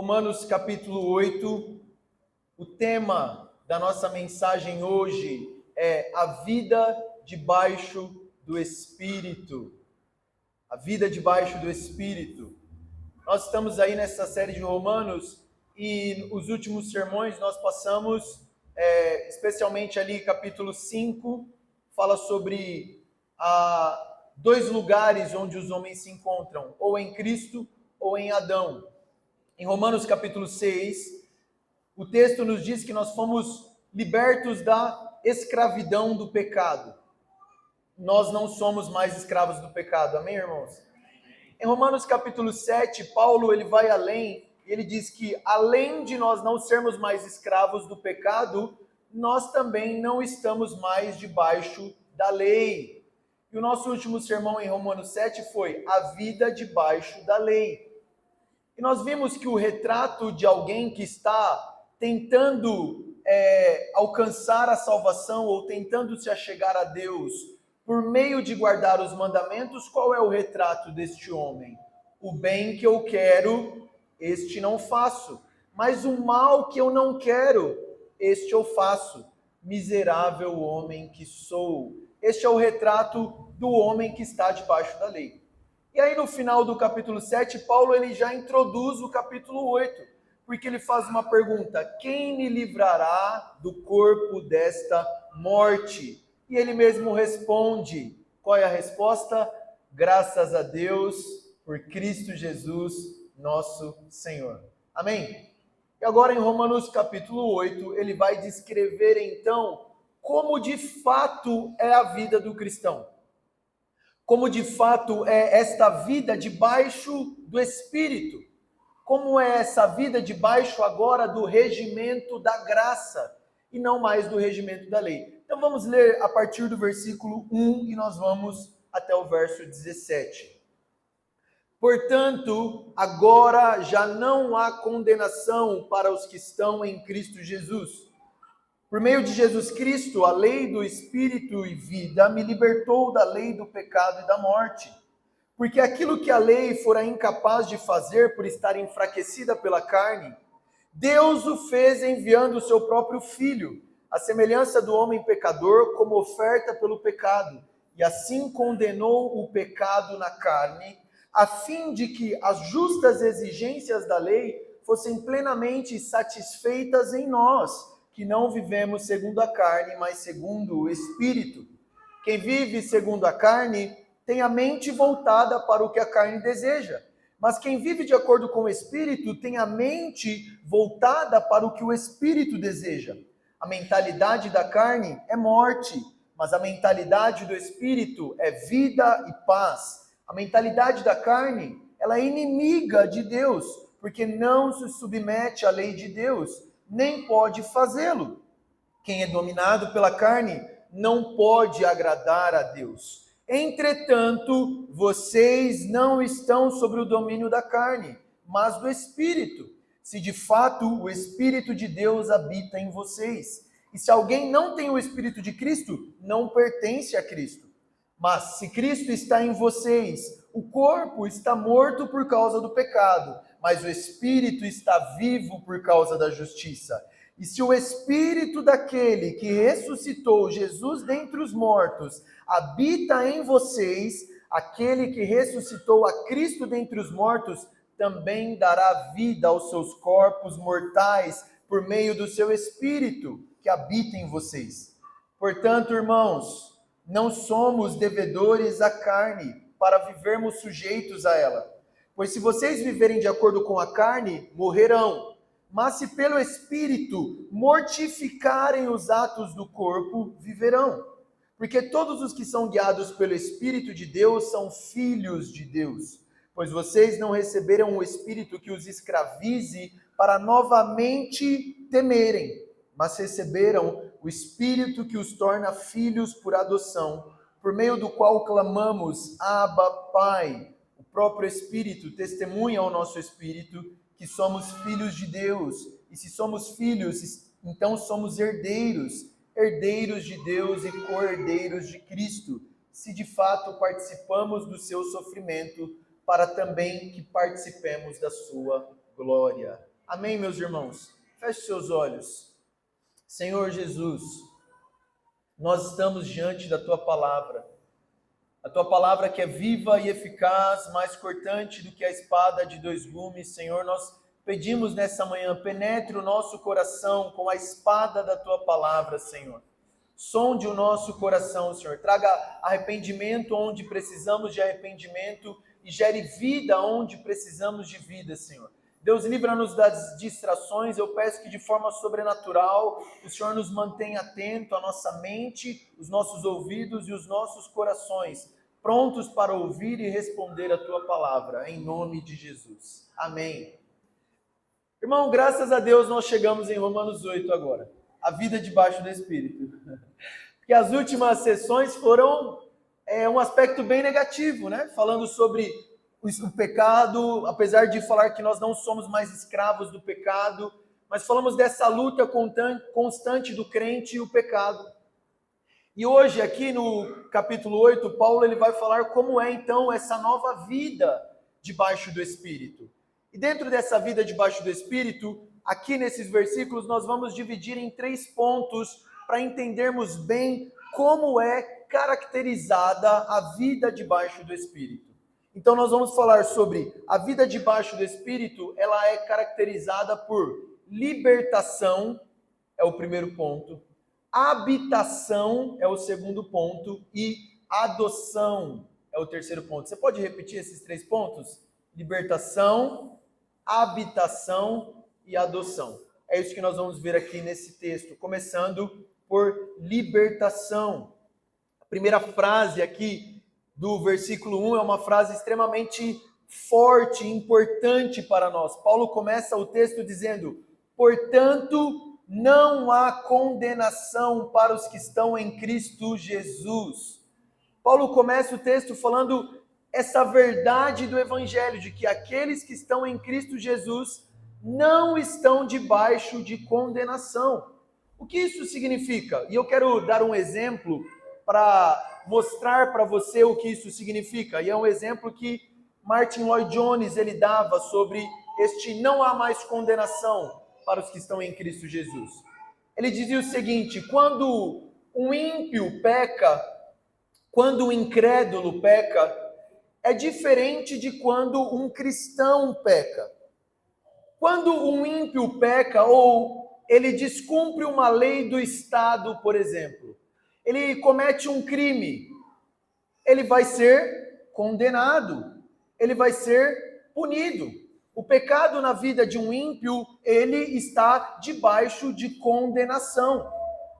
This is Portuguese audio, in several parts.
Romanos capítulo 8, o tema da nossa mensagem hoje é a vida debaixo do Espírito. A vida debaixo do Espírito. Nós estamos aí nessa série de Romanos e os últimos sermões nós passamos, especialmente ali capítulo 5, fala sobre dois lugares onde os homens se encontram, ou em Cristo ou em Adão. Em Romanos capítulo 6, o texto nos diz que nós fomos libertos da escravidão do pecado. Nós não somos mais escravos do pecado, amém, irmãos? Em Romanos capítulo 7, Paulo ele vai além, e ele diz que além de nós não sermos mais escravos do pecado, nós também não estamos mais debaixo da lei. E o nosso último sermão em Romanos 7 foi a vida debaixo da lei. E nós vimos que o retrato de alguém que está tentando alcançar a salvação ou tentando se achegar a Deus por meio de guardar os mandamentos, qual é o retrato deste homem? O bem que eu quero, este não faço, mas o mal que eu não quero, este eu faço. Miserável homem que sou. Este é o retrato do homem que está debaixo da lei. E aí no final do capítulo 7, Paulo ele já introduz o capítulo 8, porque ele faz uma pergunta: quem me livrará do corpo desta morte? E ele mesmo responde. Qual é a resposta? Graças a Deus por Cristo Jesus, nosso Senhor. Amém? E agora em Romanos capítulo 8, ele vai descrever então como de fato é a vida do cristão. Como de fato é esta vida debaixo do Espírito. Como é essa vida debaixo agora do regimento da graça e não mais do regimento da lei. Então vamos ler a partir do versículo 1 e nós vamos até o verso 17. Portanto, agora já não há condenação para os que estão em Cristo Jesus. Por meio de Jesus Cristo, a lei do Espírito e vida me libertou da lei do pecado e da morte. Porque aquilo que a lei fora incapaz de fazer por estar enfraquecida pela carne, Deus o fez enviando o seu próprio Filho, à semelhança do homem pecador, como oferta pelo pecado, e assim condenou o pecado na carne, a fim de que as justas exigências da lei fossem plenamente satisfeitas em nós, que não vivemos segundo a carne, mas segundo o Espírito. Quem vive segundo a carne tem a mente voltada para o que a carne deseja. Mas quem vive de acordo com o Espírito tem a mente voltada para o que o Espírito deseja. A mentalidade da carne é morte, mas a mentalidade do Espírito é vida e paz. A mentalidade da carne, ela é inimiga de Deus, porque não se submete à lei de Deus, nem pode fazê-lo. Quem é dominado pela carne não pode agradar a Deus. Entretanto, vocês não estão sob o domínio da carne, mas do Espírito, se de fato o Espírito de Deus habita em vocês. E se alguém não tem o Espírito de Cristo, não pertence a Cristo. Mas se Cristo está em vocês, o corpo está morto por causa do pecado, mas o Espírito está vivo por causa da justiça. E se o Espírito daquele que ressuscitou Jesus dentre os mortos habita em vocês, aquele que ressuscitou a Cristo dentre os mortos também dará vida aos seus corpos mortais por meio do seu Espírito que habita em vocês. Portanto, irmãos, não somos devedores à carne para vivermos sujeitos a ela. Pois se vocês viverem de acordo com a carne, morrerão. Mas se pelo Espírito mortificarem os atos do corpo, viverão. Porque todos os que são guiados pelo Espírito de Deus são filhos de Deus. Pois vocês não receberam o Espírito que os escravize para novamente temerem, mas receberam o Espírito que os torna filhos por adoção, por meio do qual clamamos, Abba, Pai. O próprio Espírito testemunha ao nosso Espírito que somos filhos de Deus. E se somos filhos, então somos herdeiros, herdeiros de Deus e co-herdeiros de Cristo, se de fato participamos do seu sofrimento, para também que participemos da sua glória. Amém, meus irmãos? Feche seus olhos. Senhor Jesus, nós estamos diante da Tua palavra. A Tua palavra que é viva e eficaz, mais cortante do que a espada de dois gumes. Senhor, nós pedimos nessa manhã, penetre o nosso coração com a espada da Tua palavra, Senhor. Sonde o nosso coração, Senhor. Traga arrependimento onde precisamos de arrependimento e gere vida onde precisamos de vida, Senhor. Deus, livra-nos das distrações. Eu peço que de forma sobrenatural o Senhor nos mantenha atento, a nossa mente, os nossos ouvidos e os nossos corações, prontos para ouvir e responder a Tua palavra, em nome de Jesus. Amém. Irmão, graças a Deus nós chegamos em Romanos 8 agora. A vida debaixo do Espírito. Porque as últimas sessões foram um aspecto bem negativo, né? Falando sobre o pecado, apesar de falar que nós não somos mais escravos do pecado, mas falamos dessa luta constante do crente e o pecado. E hoje, aqui no capítulo 8, Paulo ele vai falar como é então essa nova vida debaixo do Espírito. E dentro dessa vida debaixo do Espírito, aqui nesses versículos, nós vamos dividir em 3 pontos para entendermos bem como é caracterizada a vida debaixo do Espírito. Então nós vamos falar sobre a vida debaixo do Espírito. Ela é caracterizada por libertação, é o primeiro ponto, habitação é o segundo ponto e adoção é o terceiro ponto. Você pode repetir esses 3 pontos? Libertação, habitação e adoção. É isso que nós vamos ver aqui nesse texto, começando por libertação. A primeira frase aqui do versículo 1 é uma frase extremamente forte e importante para nós. Paulo começa o texto dizendo: portanto, não há condenação para os que estão em Cristo Jesus. Paulo começa o texto falando essa verdade do Evangelho, de que aqueles que estão em Cristo Jesus não estão debaixo de condenação. O que isso significa? E eu quero dar um exemplo para mostrar para você o que isso significa. E é um exemplo que Martin Lloyd Jones ele dava sobre este não há mais condenação para os que estão em Cristo Jesus. Ele dizia o seguinte: quando um ímpio peca, quando um incrédulo peca, é diferente de quando um cristão peca. Quando um ímpio peca ou ele descumpre uma lei do Estado, por exemplo, ele comete um crime, ele vai ser condenado, ele vai ser punido. O pecado na vida de um ímpio, ele está debaixo de condenação.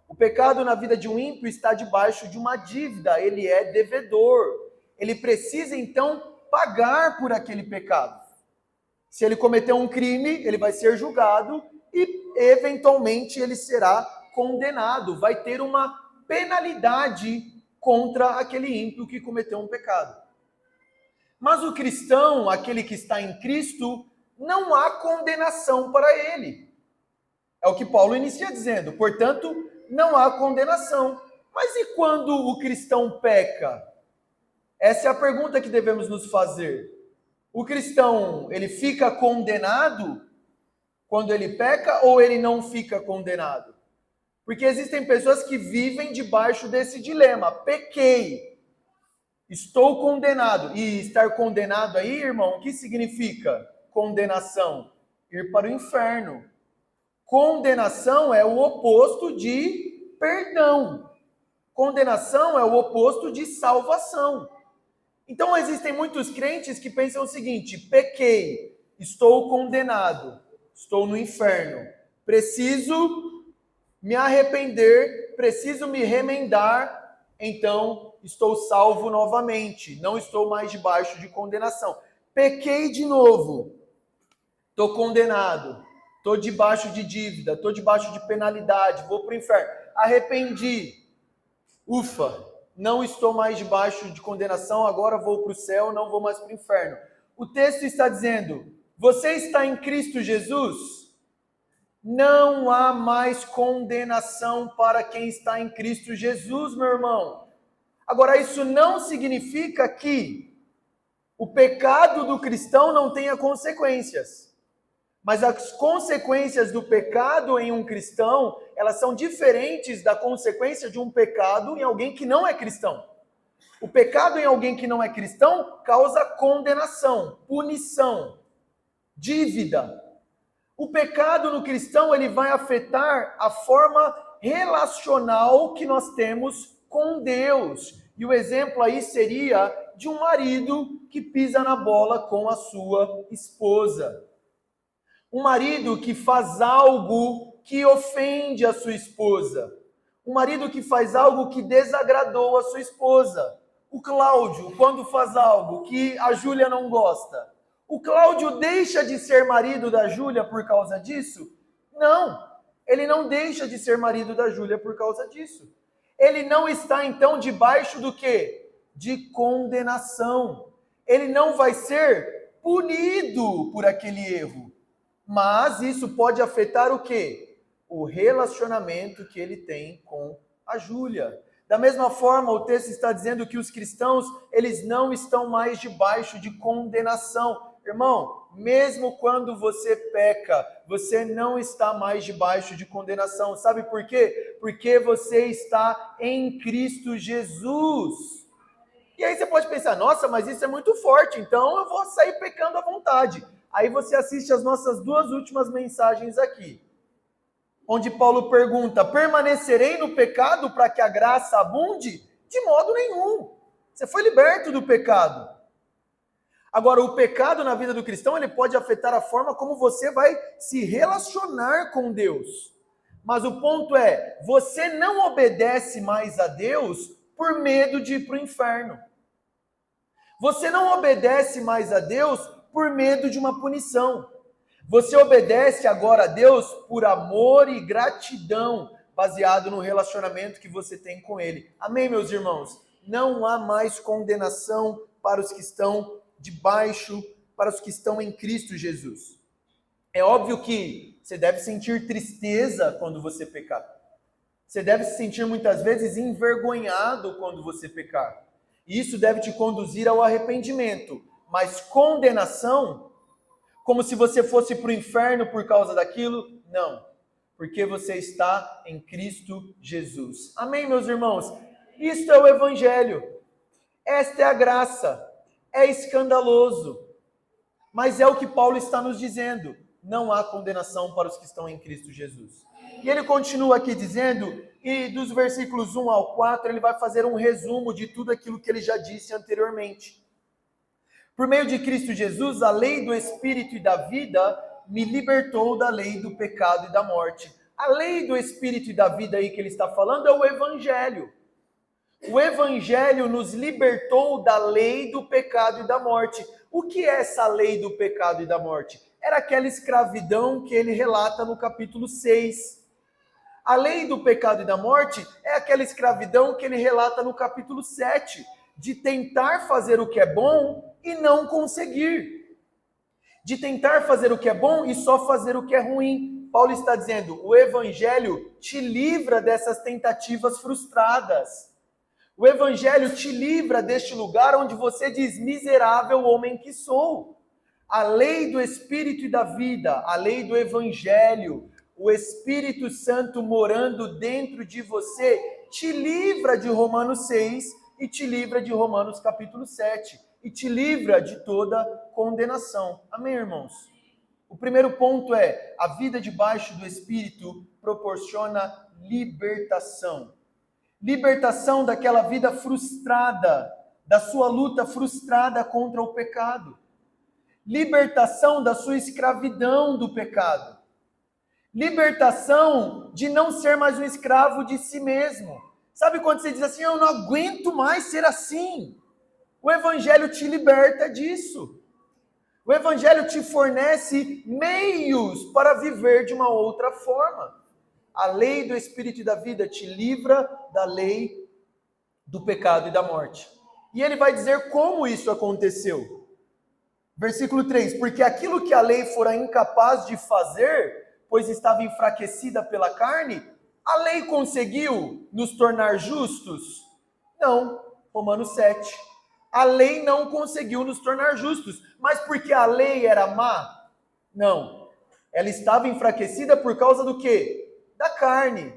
O pecado na vida de um ímpio está debaixo de uma dívida, ele é devedor. Ele precisa então pagar por aquele pecado. Se ele cometeu um crime, ele vai ser julgado e eventualmente ele será condenado, vai ter uma penalidade contra aquele ímpio que cometeu um pecado. Mas o cristão, aquele que está em Cristo, não há condenação para ele. É o que Paulo inicia dizendo. Portanto, não há condenação. Mas e quando o cristão peca? Essa é a pergunta que devemos nos fazer. O cristão, ele fica condenado quando ele peca ou ele não fica condenado? Porque existem pessoas que vivem debaixo desse dilema. Pequei, estou condenado. E estar condenado aí, irmão, o que significa condenação? Ir para o inferno. Condenação é o oposto de perdão. Condenação é o oposto de salvação. Então existem muitos crentes que pensam o seguinte: pequei, estou condenado, estou no inferno, preciso me arrepender, preciso me remendar, então estou salvo novamente, não estou mais debaixo de condenação. Pequei de novo, estou condenado, estou debaixo de dívida, estou debaixo de penalidade, vou para o inferno. Arrependi, ufa, não estou mais debaixo de condenação, agora vou para o céu, não vou mais para o inferno. O texto está dizendo: você está em Cristo Jesus? Não há mais condenação para quem está em Cristo Jesus, meu irmão. Agora, isso não significa que o pecado do cristão não tenha consequências. Mas as consequências do pecado em um cristão, elas são diferentes da consequência de um pecado em alguém que não é cristão. O pecado em alguém que não é cristão causa condenação, punição, dívida. O pecado no cristão, ele vai afetar a forma relacional que nós temos com Deus. E o exemplo aí seria de um marido que pisa na bola com a sua esposa. Um marido que faz algo que ofende a sua esposa. Um marido que faz algo que desagradou a sua esposa. O Cláudio, quando faz algo que a Júlia não gosta, o Cláudio deixa de ser marido da Júlia por causa disso? Não, ele não deixa de ser marido da Júlia por causa disso. Ele não está, então, debaixo do quê? De condenação. Ele não vai ser punido por aquele erro. Mas isso pode afetar o quê? O relacionamento que ele tem com a Júlia. Da mesma forma, o texto está dizendo que os cristãos, eles não estão mais debaixo de condenação. Irmão, mesmo quando você peca, você não está mais debaixo de condenação. Sabe por quê? Porque você está em Cristo Jesus. E aí você pode pensar, nossa, mas isso é muito forte, então eu vou sair pecando à vontade. Aí você assiste as nossas 2 últimas mensagens aqui, onde Paulo pergunta, permanecerei no pecado para que a graça abunde? De modo nenhum. Você foi liberto do pecado. Agora, o pecado na vida do cristão, ele pode afetar a forma como você vai se relacionar com Deus. Mas o ponto é, você não obedece mais a Deus por medo de ir para o inferno. Você não obedece mais a Deus por medo de uma punição. Você obedece agora a Deus por amor e gratidão, baseado no relacionamento que você tem com Ele. Amém, meus irmãos? Não há mais condenação para os que estão debaixo, para os que estão em Cristo Jesus. É óbvio que você deve sentir tristeza quando você pecar. Você deve se sentir muitas vezes envergonhado quando você pecar. E isso deve te conduzir ao arrependimento. Mas condenação, como se você fosse para o inferno por causa daquilo, não. Porque você está em Cristo Jesus. Amém, meus irmãos? Isto é o Evangelho. Esta é a graça. É escandaloso. Mas é o que Paulo está nos dizendo. Não há condenação para os que estão em Cristo Jesus. E ele continua aqui dizendo, e dos versículos 1 ao 4, ele vai fazer um resumo de tudo aquilo que ele já disse anteriormente. Por meio de Cristo Jesus, a lei do Espírito e da vida me libertou da lei do pecado e da morte. A lei do Espírito e da vida aí que ele está falando é o Evangelho. O Evangelho nos libertou da lei do pecado e da morte. O que é essa lei do pecado e da morte? Era aquela escravidão que ele relata no capítulo 6. A lei do pecado e da morte é aquela escravidão que ele relata no capítulo 7, de tentar fazer o que é bom e não conseguir. De tentar fazer o que é bom e só fazer o que é ruim. Paulo está dizendo, o Evangelho te livra dessas tentativas frustradas. O Evangelho te livra deste lugar onde você diz, miserável homem que sou. A lei do Espírito e da vida, a lei do Evangelho, o Espírito Santo morando dentro de você, te livra de Romanos 6 e te livra de Romanos capítulo 7. E te livra de toda condenação. Amém, irmãos? O primeiro ponto é, a vida debaixo do Espírito proporciona libertação. Libertação daquela vida frustrada, da sua luta frustrada contra o pecado. Libertação da sua escravidão do pecado. Libertação de não ser mais um escravo de si mesmo. Sabe quando você diz assim, eu não aguento mais ser assim? O Evangelho te liberta disso. O Evangelho te fornece meios para viver de uma outra forma. A lei do Espírito e da vida te livra da lei do pecado e da morte. E ele vai dizer como isso aconteceu. Versículo 3, porque aquilo que a lei fora incapaz de fazer, pois estava enfraquecida pela carne, a lei conseguiu nos tornar justos? Não. Romanos 7. A lei não conseguiu nos tornar justos. Mas porque a lei era má? Não. Ela estava enfraquecida por causa do quê? Da carne.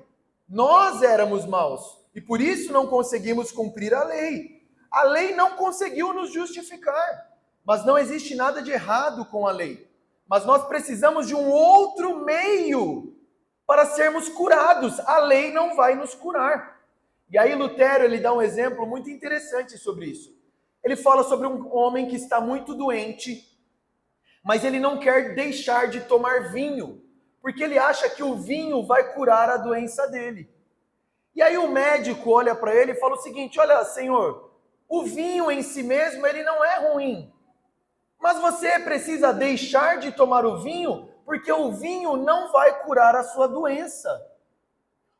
Nós éramos maus e por isso não conseguimos cumprir a lei. A lei não conseguiu nos justificar, mas não existe nada de errado com a lei. Mas nós precisamos de um outro meio para sermos curados. A lei não vai nos curar. E aí Lutero, ele dá um exemplo muito interessante sobre isso. Ele fala sobre um homem que está muito doente, mas ele não quer deixar de tomar vinho, porque ele acha que o vinho vai curar a doença dele. E aí o médico olha para ele e fala o seguinte: olha, senhor, o vinho em si mesmo, ele não é ruim, mas você precisa deixar de tomar o vinho, porque o vinho não vai curar a sua doença.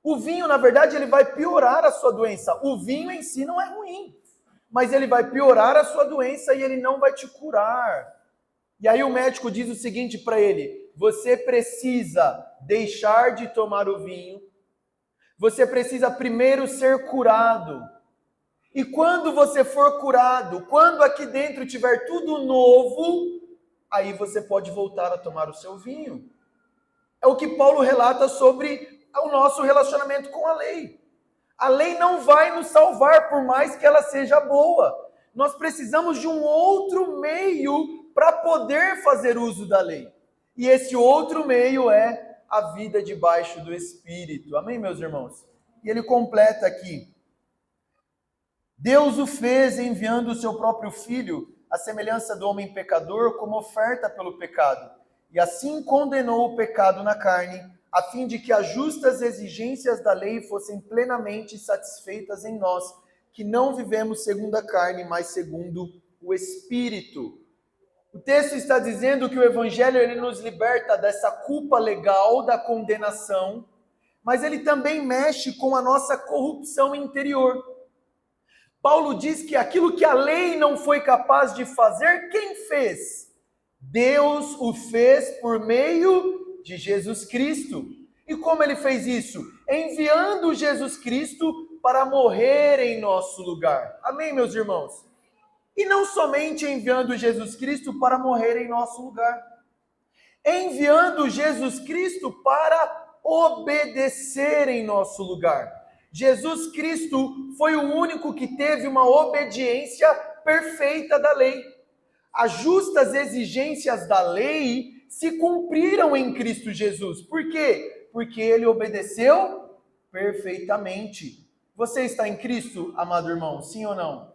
O vinho, na verdade, ele vai piorar a sua doença. O vinho em si não é ruim, mas ele vai piorar a sua doença e ele não vai te curar. E aí o médico diz o seguinte para ele: você precisa deixar de tomar o vinho, você precisa primeiro ser curado. E quando você for curado, quando aqui dentro tiver tudo novo, aí você pode voltar a tomar o seu vinho. É o que Paulo relata sobre o nosso relacionamento com a lei. A lei não vai nos salvar, por mais que ela seja boa. Nós precisamos de um outro meio para poder fazer uso da lei. E esse outro meio é a vida debaixo do Espírito. Amém, meus irmãos? E ele completa aqui: Deus o fez enviando o seu próprio Filho, à semelhança do homem pecador, como oferta pelo pecado. E assim condenou o pecado na carne, a fim de que as justas exigências da lei fossem plenamente satisfeitas em nós, que não vivemos segundo a carne, mas segundo o Espírito. O texto está dizendo que o Evangelho ele nos liberta dessa culpa legal, da condenação, mas ele também mexe com a nossa corrupção interior. Paulo diz que aquilo que a lei não foi capaz de fazer, quem fez? Deus o fez por meio de Jesus Cristo. E como ele fez isso? Enviando Jesus Cristo para morrer em nosso lugar. Amém, meus irmãos? E não somente enviando Jesus Cristo para morrer em nosso lugar. Enviando Jesus Cristo para obedecer em nosso lugar. Jesus Cristo foi o único que teve uma obediência perfeita da lei. As justas exigências da lei se cumpriram em Cristo Jesus. Por quê? Porque ele obedeceu perfeitamente. Você está em Cristo, amado irmão? Sim ou não?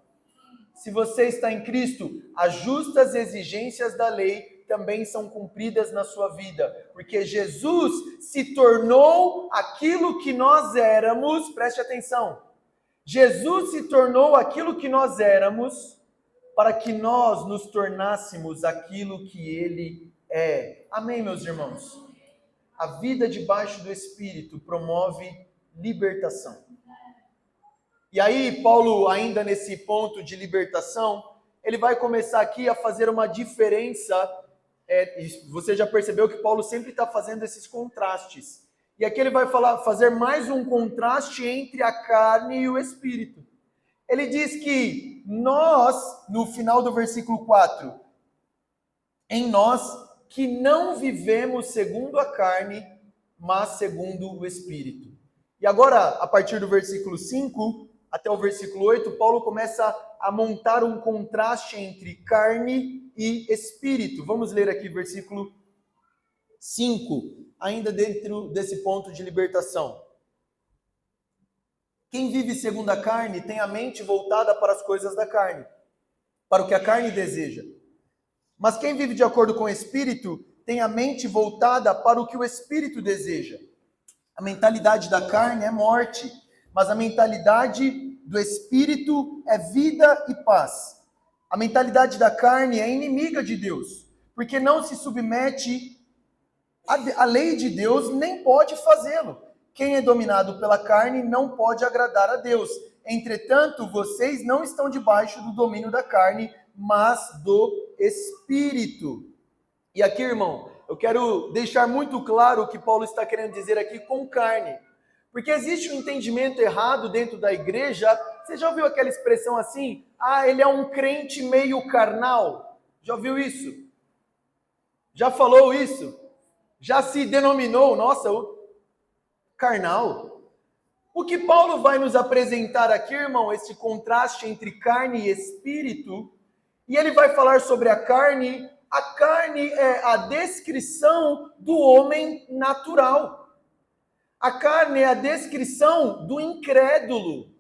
Se você está em Cristo, as justas exigências da lei também são cumpridas na sua vida, porque Jesus se tornou aquilo que nós éramos, preste atenção, Jesus se tornou aquilo que nós éramos, para que nós nos tornássemos aquilo que Ele é. Amém, meus irmãos? A vida debaixo do Espírito promove libertação. E aí, Paulo, ainda nesse ponto de libertação, ele vai começar aqui a fazer uma diferença. Você já percebeu que Paulo sempre está fazendo esses contrastes. E aqui ele vai fazer mais um contraste entre a carne e o espírito. Ele diz que nós, no final do versículo 4, em nós que não vivemos segundo a carne, mas segundo o espírito. E agora, a partir do versículo 5 até o versículo 8, Paulo começa a montar um contraste entre carne e espírito. Vamos ler aqui versículo 5, ainda dentro desse ponto de libertação. Quem vive segundo a carne tem a mente voltada para as coisas da carne, para o que a carne deseja. Mas quem vive de acordo com o Espírito tem a mente voltada para o que o Espírito deseja. A mentalidade da carne é morte, mas a mentalidade do Espírito é vida e paz. A mentalidade da carne é inimiga de Deus, porque não se submete à lei de Deus, nem pode fazê-lo. Quem é dominado pela carne não pode agradar a Deus. Entretanto, vocês não estão debaixo do domínio da carne, mas do Espírito. E aqui, irmão, eu quero deixar muito claro o que Paulo está querendo dizer aqui com carne. Porque existe um entendimento errado dentro da igreja. Você já ouviu aquela expressão assim? Ah, ele é um crente meio carnal. Já ouviu isso? Já falou isso? já se denominou, nossa, o carnal. O que Paulo vai nos apresentar aqui, irmão, esse contraste entre carne e espírito, e ele vai falar sobre a carne. A carne é a descrição do homem natural. A carne é a descrição do incrédulo. O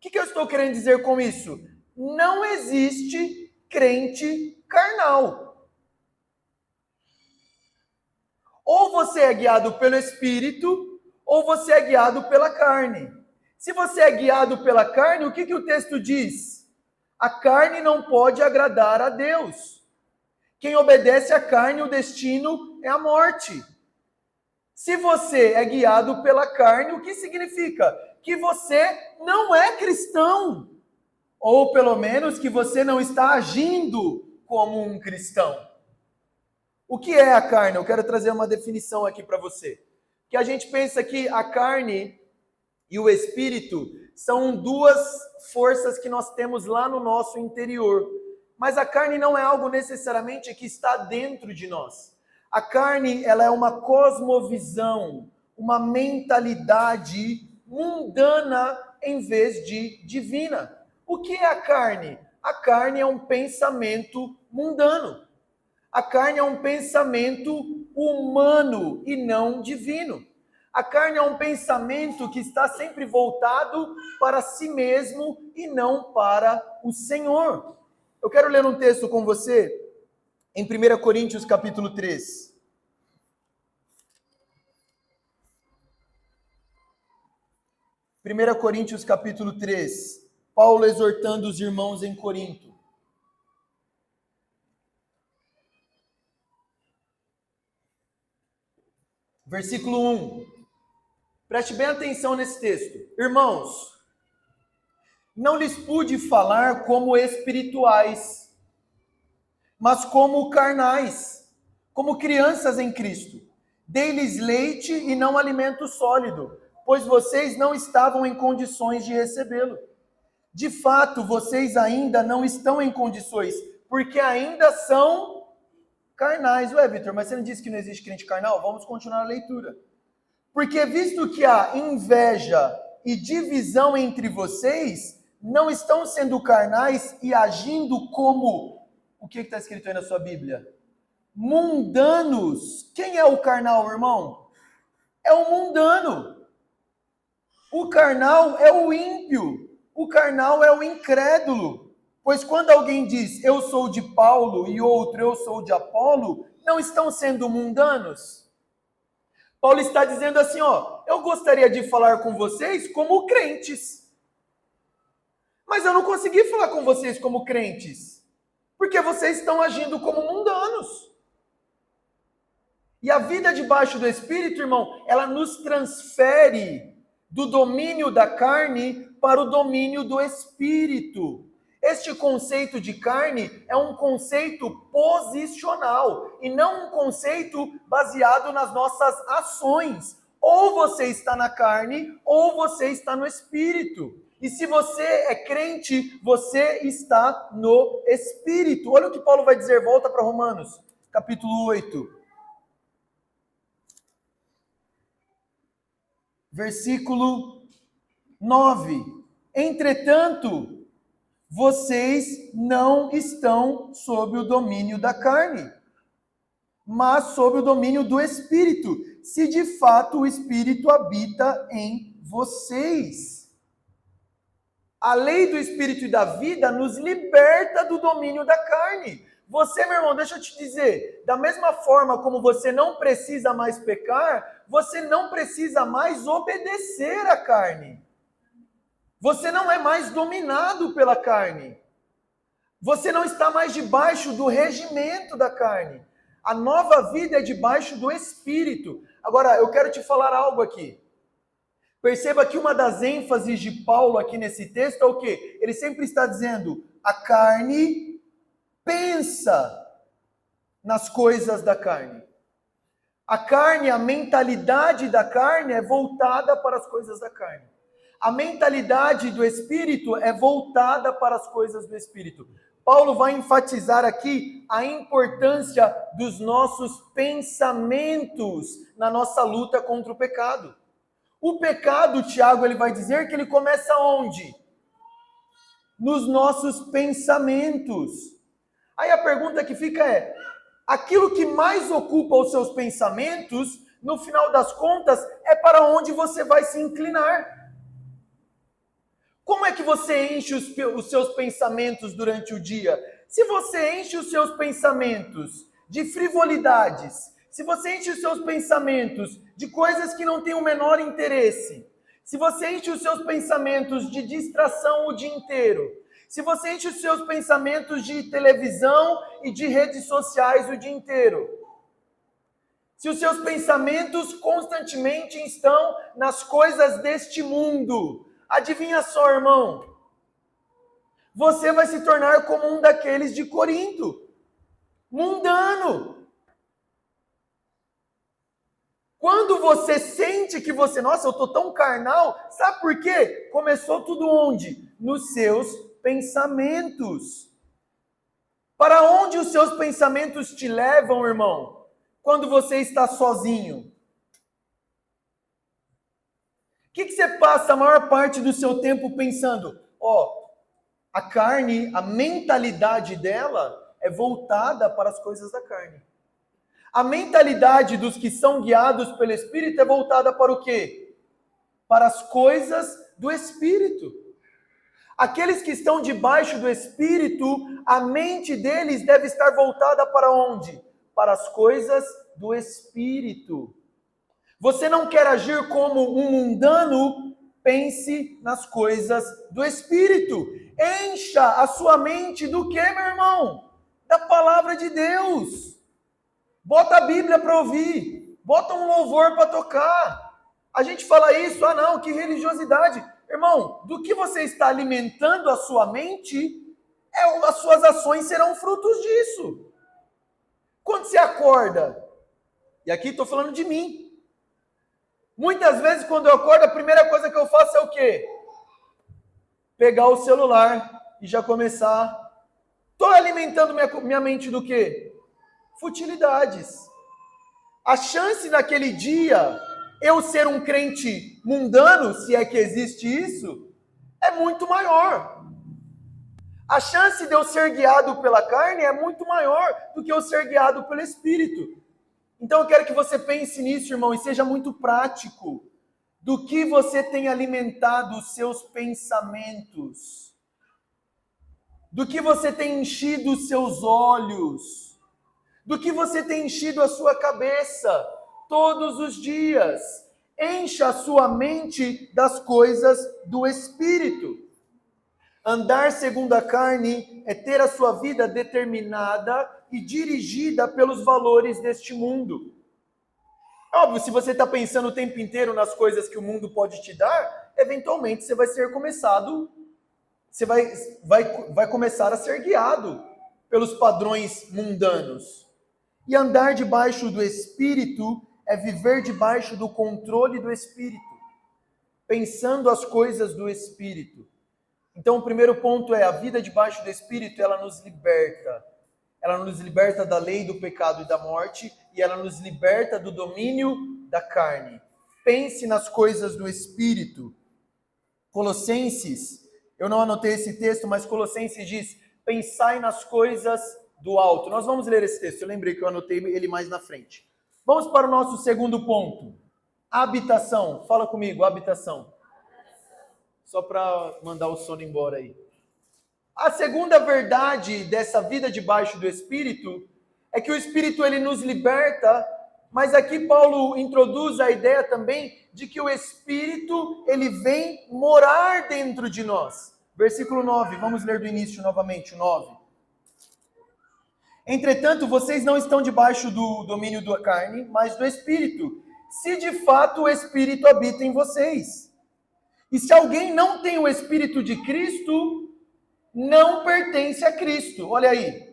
que eu estou querendo dizer com isso? Não existe crente carnal. Ou você é guiado pelo Espírito, ou você é guiado pela carne. Se você é guiado pela carne, o que o texto diz? A carne não pode agradar a Deus. Quem obedece à carne, o destino é a morte. Se você é guiado pela carne, o que significa? Que você não é cristão. Ou pelo menos que você não está agindo como um cristão. O que é a carne? Eu quero trazer uma definição aqui para você. Que a gente pensa que a carne e o espírito são duas forças que nós temos lá no nosso interior. Mas a carne não é algo necessariamente que está dentro de nós. A carne, ela é uma cosmovisão, uma mentalidade mundana em vez de divina. O que é a carne? A carne é um pensamento mundano. A carne é um pensamento humano e não divino. A carne é um pensamento que está sempre voltado para si mesmo e não para o Senhor. Eu quero ler um texto com você em 1 Coríntios capítulo 3. 1 Coríntios capítulo 3. Paulo exortando os irmãos em Corinto. Versículo 1. Preste bem atenção nesse texto. Irmãos, não lhes pude falar como espirituais, mas como carnais, como crianças em Cristo. Dei-lhes leite e não alimento sólido, pois vocês não estavam em condições de recebê-lo. De fato, vocês ainda não estão em condições, porque ainda são carnais. Ué, Vitor, mas você não disse que não existe crente carnal? Vamos continuar a leitura. Porque visto que há inveja e divisão entre vocês, não estão sendo carnais e agindo como... O que está escrito aí na sua Bíblia? Mundanos. Quem é o carnal, irmão? É o mundano. O carnal é o ímpio. O carnal é o incrédulo. Pois quando alguém diz, eu sou de Paulo, e outro, eu sou de Apolo, não estão sendo mundanos? Paulo está dizendo assim, eu gostaria de falar com vocês como crentes. Mas eu não consegui falar com vocês como crentes. Porque vocês estão agindo como mundanos. E a vida debaixo do Espírito, irmão, ela nos transfere do domínio da carne para o domínio do Espírito. Este conceito de carne é um conceito posicional e não um conceito baseado nas nossas ações. Ou você está na carne ou você está no Espírito. E se você é crente, você está no Espírito. Olha o que Paulo vai dizer, volta para Romanos, capítulo 8. Versículo 9. Entretanto, vocês não estão sob o domínio da carne, mas sob o domínio do Espírito, se de fato o Espírito habita em vocês. A lei do Espírito e da vida nos liberta do domínio da carne. Você, meu irmão, deixa eu te dizer, da mesma forma como você não precisa mais pecar, você não precisa mais obedecer à carne. Você não é mais dominado pela carne. Você não está mais debaixo do regimento da carne. A nova vida é debaixo do Espírito. Agora, eu quero te falar algo aqui. Perceba que uma das ênfases de Paulo aqui nesse texto é o quê? Ele sempre está dizendo, a carne pensa nas coisas da carne. A carne, a mentalidade da carne é voltada para as coisas da carne. A mentalidade do Espírito é voltada para as coisas do Espírito. Paulo vai enfatizar aqui a importância dos nossos pensamentos na nossa luta contra o pecado. O pecado, Tiago, ele vai dizer que ele começa onde? Nos nossos pensamentos. Aí a pergunta que fica é, aquilo que mais ocupa os seus pensamentos, no final das contas, é para onde você vai se inclinar. Como é que você enche os seus pensamentos durante o dia? Se você enche os seus pensamentos de frivolidades, se você enche os seus pensamentos de coisas que não têm o menor interesse, se você enche os seus pensamentos de distração o dia inteiro, se você enche os seus pensamentos de televisão e de redes sociais o dia inteiro, se os seus pensamentos constantemente estão nas coisas deste mundo, adivinha só, irmão, você vai se tornar como um daqueles de Corinto, mundano. Quando você sente que você, nossa, eu estou tão carnal, sabe por quê? Começou tudo onde? Nos seus pensamentos. Para onde os seus pensamentos te levam, irmão? Quando você está sozinho? O que você passa a maior parte do seu tempo pensando? A carne, a mentalidade dela é voltada para as coisas da carne. A mentalidade dos que são guiados pelo Espírito é voltada para o quê? Para as coisas do Espírito. Aqueles que estão debaixo do Espírito, a mente deles deve estar voltada para onde? Para as coisas do Espírito. Você não quer agir como um mundano? Pense nas coisas do Espírito. Encha a sua mente do que, meu irmão? Da palavra de Deus. Bota a Bíblia para ouvir. Bota um louvor para tocar. A gente fala isso, não, que religiosidade. Irmão, do que você está alimentando a sua mente, as suas ações serão frutos disso. Quando você acorda, e aqui estou falando de mim, muitas vezes, quando eu acordo, a primeira coisa que eu faço é o quê? Pegar o celular e já começar. Estou alimentando minha mente do quê? Futilidades. A chance naquele dia eu ser um crente mundano, se é que existe isso, é muito maior. A chance de eu ser guiado pela carne é muito maior do que eu ser guiado pelo Espírito. Então eu quero que você pense nisso, irmão, e seja muito prático. Do que você tem alimentado os seus pensamentos? Do que você tem enchido os seus olhos? Do que você tem enchido a sua cabeça todos os dias? Encha a sua mente das coisas do Espírito. Andar segundo a carne é ter a sua vida determinada e dirigida pelos valores deste mundo. Óbvio, se você está pensando o tempo inteiro nas coisas que o mundo pode te dar, eventualmente você vai ser começado, você vai começar a ser guiado pelos padrões mundanos. E andar debaixo do Espírito é viver debaixo do controle do Espírito, pensando as coisas do Espírito. Então, o primeiro ponto é, a vida debaixo do Espírito, ela nos liberta. Ela nos liberta da lei do pecado e da morte, e ela nos liberta do domínio da carne. Pense nas coisas do Espírito. Colossenses, eu não anotei esse texto, mas Colossenses diz, pensai nas coisas do alto. Nós vamos ler esse texto, eu lembrei que eu anotei ele mais na frente. Vamos para o nosso segundo ponto. Habitação. Fala comigo, habitação. Só para mandar o sono embora aí. A segunda verdade dessa vida debaixo do Espírito é que o Espírito ele nos liberta, mas aqui Paulo introduz a ideia também de que o Espírito ele vem morar dentro de nós. Versículo 9, vamos ler do início novamente, o 9. Entretanto, vocês não estão debaixo do domínio da carne, mas do Espírito, se de fato o Espírito habita em vocês. E se alguém não tem o Espírito de Cristo, não pertence a Cristo. Olha aí.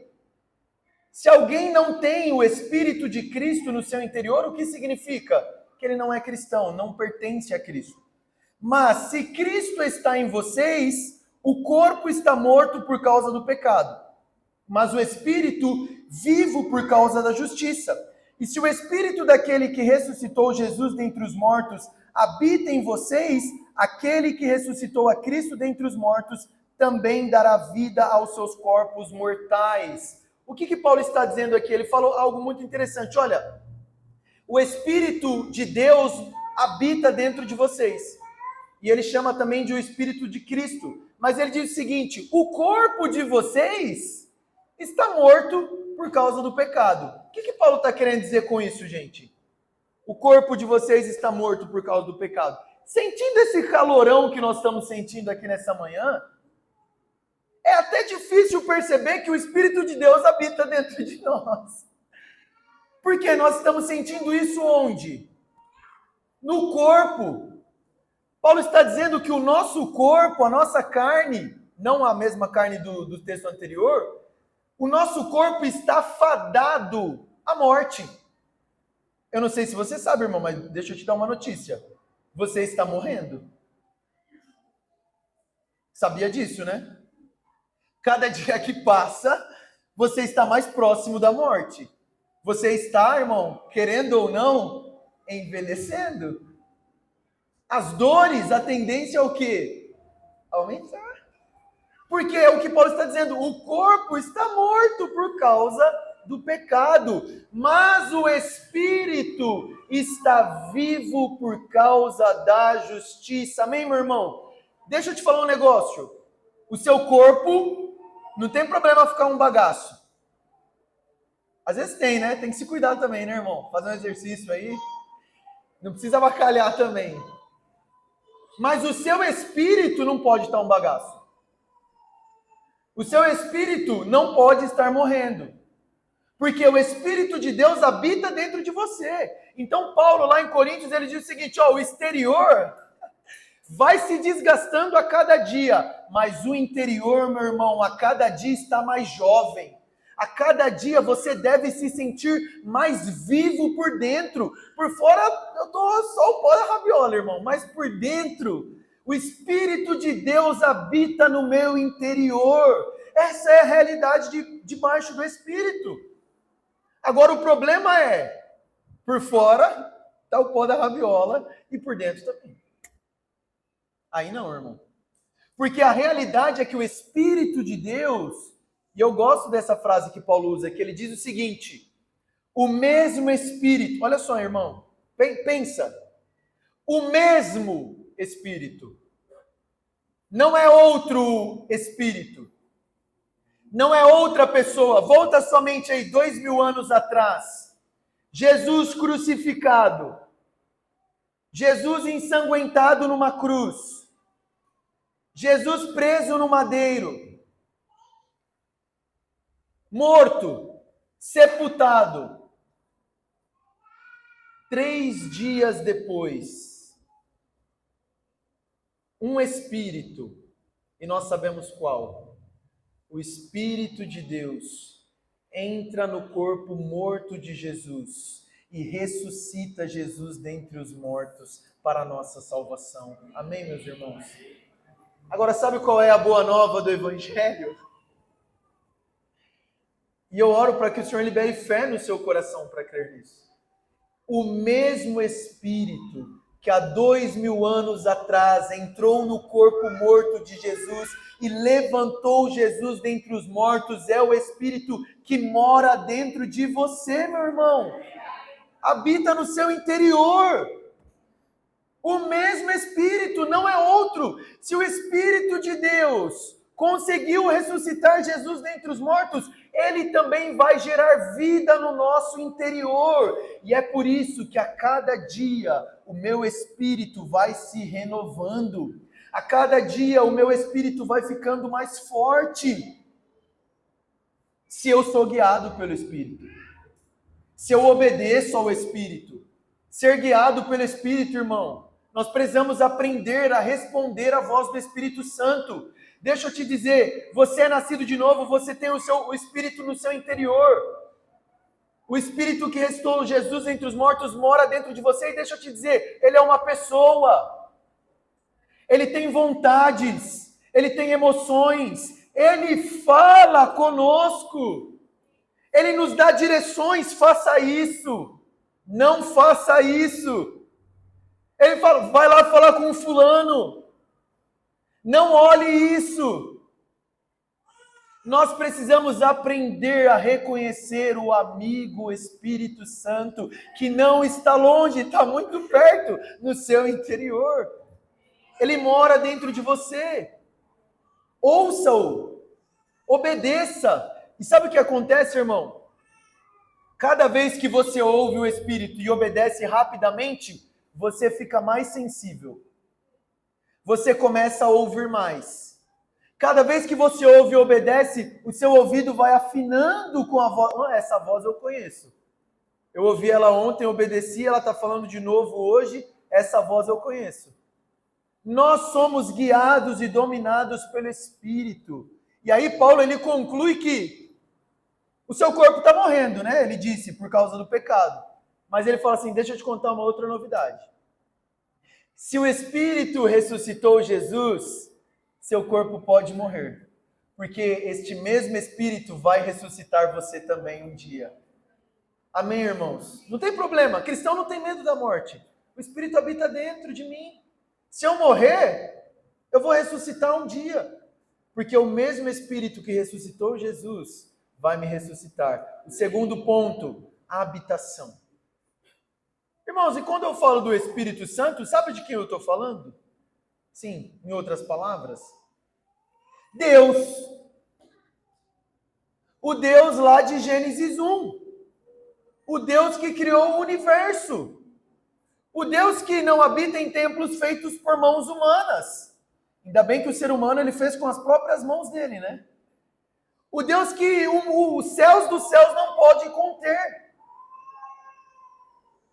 Se alguém não tem o Espírito de Cristo no seu interior, o que significa? Que ele não é cristão, não pertence a Cristo. Mas se Cristo está em vocês, o corpo está morto por causa do pecado, mas o espírito vivo por causa da justiça. E se o espírito daquele que ressuscitou Jesus dentre os mortos habita em vocês, aquele que ressuscitou a Cristo dentre os mortos também dará vida aos seus corpos mortais. O que Paulo está dizendo aqui? Ele falou algo muito interessante. Olha, o Espírito de Deus habita dentro de vocês. E ele chama também de o Espírito de Cristo. Mas ele diz o seguinte: o corpo de vocês está morto por causa do pecado. O que Paulo está querendo dizer com isso, gente? O corpo de vocês está morto por causa do pecado. Sentindo esse calorão que nós estamos sentindo aqui nessa manhã, é até difícil perceber que o Espírito de Deus habita dentro de nós. Porque nós estamos sentindo isso onde? No corpo. Paulo está dizendo que o nosso corpo, a nossa carne, não a mesma carne do texto anterior, o nosso corpo está fadado à morte. Eu não sei se você sabe, irmão, mas deixa eu te dar uma notícia. Você está morrendo. Sabia disso, né? Cada dia que passa, você está mais próximo da morte. Você está, irmão, querendo ou não, envelhecendo. As dores, a tendência é o quê? Aumentar. Porque é o que Paulo está dizendo, o corpo está morto por causa do pecado, mas o espírito está vivo por causa da justiça. Amém, meu irmão? Deixa eu te falar um negócio. O seu corpo não tem problema ficar um bagaço. Às vezes tem, né? Tem que se cuidar também, né, irmão? Fazer um exercício aí. Não precisa avacalhar também. Mas o seu espírito não pode estar um bagaço. O seu espírito não pode estar morrendo. Porque o Espírito de Deus habita dentro de você. Então Paulo lá em Coríntios, ele diz o seguinte, ó, o exterior vai se desgastando a cada dia, mas o interior, meu irmão, a cada dia está mais jovem. A cada dia você deve se sentir mais vivo por dentro. Por fora, eu tô só o pó da rabiola, irmão. Mas por dentro, o Espírito de Deus habita no meu interior. Essa é a realidade debaixo do Espírito. Agora, o problema é, por fora, está o pó da rabiola e por dentro também. Aí não, irmão. Porque a realidade é que o Espírito de Deus... E eu gosto dessa frase que Paulo usa, que ele diz o seguinte, o mesmo Espírito, olha só, irmão, pensa, o mesmo Espírito, não é outro Espírito, não é outra pessoa, volta somente aí 2000 anos atrás, Jesus crucificado, Jesus ensanguentado numa cruz, Jesus preso no madeiro, morto, sepultado. 3 dias depois, um Espírito, e nós sabemos qual, o Espírito de Deus entra no corpo morto de Jesus e ressuscita Jesus dentre os mortos para a nossa salvação. Amém, meus irmãos? Agora, sabe qual é a boa nova do Evangelho? E eu oro para que o Senhor libere fé no seu coração para crer nisso. O mesmo Espírito que há 2000 anos atrás entrou no corpo morto de Jesus e levantou Jesus dentre os mortos, é o Espírito que mora dentro de você, meu irmão. Habita no seu interior. O mesmo Espírito, não é outro. Se o Espírito de Deus conseguiu ressuscitar Jesus dentre os mortos, ele também vai gerar vida no nosso interior. E é por isso que a cada dia o meu espírito vai se renovando. A cada dia o meu espírito vai ficando mais forte. Se eu sou guiado pelo Espírito. Se eu obedeço ao Espírito. Ser guiado pelo Espírito, irmão. Nós precisamos aprender a responder à voz do Espírito Santo. Deixa eu te dizer, você é nascido de novo, você tem o Espírito no seu interior. O Espírito que ressuscitou Jesus entre os mortos mora dentro de você. E deixa eu te dizer, ele é uma pessoa. Ele tem vontades, ele tem emoções, Ele fala conosco. Ele nos dá direções, faça isso. Não faça isso. Ele fala, vai lá falar com o fulano. Não olhe isso. Nós precisamos aprender a reconhecer o amigo Espírito Santo, que não está longe, está muito perto, no seu interior. Ele mora dentro de você. Ouça-o, obedeça. E sabe o que acontece, irmão? Cada vez que você ouve o Espírito e obedece rapidamente, você fica mais sensível. Você começa a ouvir mais. Cada vez que você ouve e obedece, o seu ouvido vai afinando com a voz. Oh, essa voz eu conheço. Eu ouvi ela ontem, obedeci, ela está falando de novo hoje. Essa voz eu conheço. Nós somos guiados e dominados pelo Espírito. E aí Paulo ele conclui que o seu corpo está morrendo, né? Ele disse, por causa do pecado. Mas ele fala assim, deixa eu te contar uma outra novidade. Se o Espírito ressuscitou Jesus, seu corpo pode morrer, porque este mesmo Espírito vai ressuscitar você também um dia. Amém, irmãos? Não tem problema, cristão não tem medo da morte. O Espírito habita dentro de mim. Se eu morrer, eu vou ressuscitar um dia, porque o mesmo Espírito que ressuscitou Jesus vai me ressuscitar. O segundo ponto, a habitação. Irmãos, e quando eu falo do Espírito Santo, sabe de quem eu estou falando? Sim, em outras palavras, Deus. O Deus lá de Gênesis 1. O Deus que criou o universo. O Deus que não habita em templos feitos por mãos humanas. Ainda bem que o ser humano ele fez com as próprias mãos dele, né? O Deus que os céus dos céus não pode conter.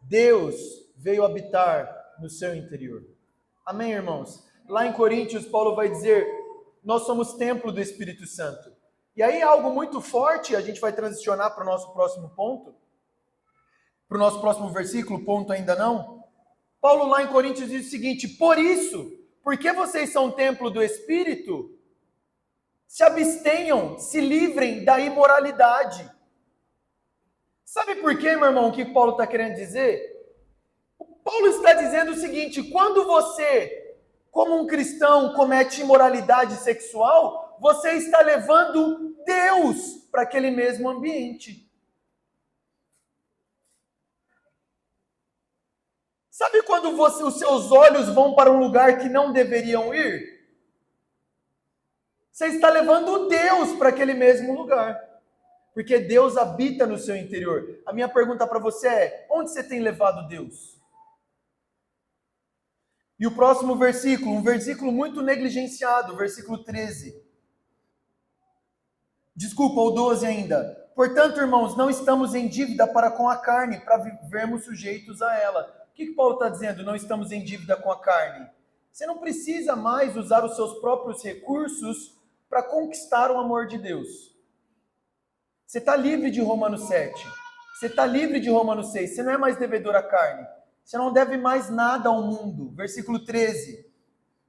Deus veio habitar no seu interior. Amém, irmãos? Lá em Coríntios, Paulo vai dizer, nós somos templo do Espírito Santo. E aí algo muito forte, a gente vai transicionar para o nosso próximo ponto, para o nosso próximo versículo, ponto ainda não. Paulo lá em Coríntios diz o seguinte, por isso, porque vocês são templo do Espírito, se abstenham, se livrem da imoralidade. Sabe por quê, meu irmão, o que Paulo está querendo dizer? Paulo está dizendo o seguinte, quando você, como um cristão, comete imoralidade sexual, você está levando Deus para aquele mesmo ambiente. Sabe quando os seus olhos vão para um lugar que não deveriam ir? Você está levando Deus para aquele mesmo lugar. Porque Deus habita no seu interior. A minha pergunta para você é, onde você tem levado Deus? E o próximo versículo, um versículo muito negligenciado, versículo 13. Desculpa, o 12 ainda. Portanto, irmãos, não estamos em dívida para com a carne, para vivermos sujeitos a ela. O que Paulo está dizendo? Não estamos em dívida com a carne. Você não precisa mais usar os seus próprios recursos para conquistar o amor de Deus. Você está livre de Romanos 7. Você está livre de Romanos 6. Você não é mais devedor à carne. Você não deve mais nada ao mundo. Versículo 13.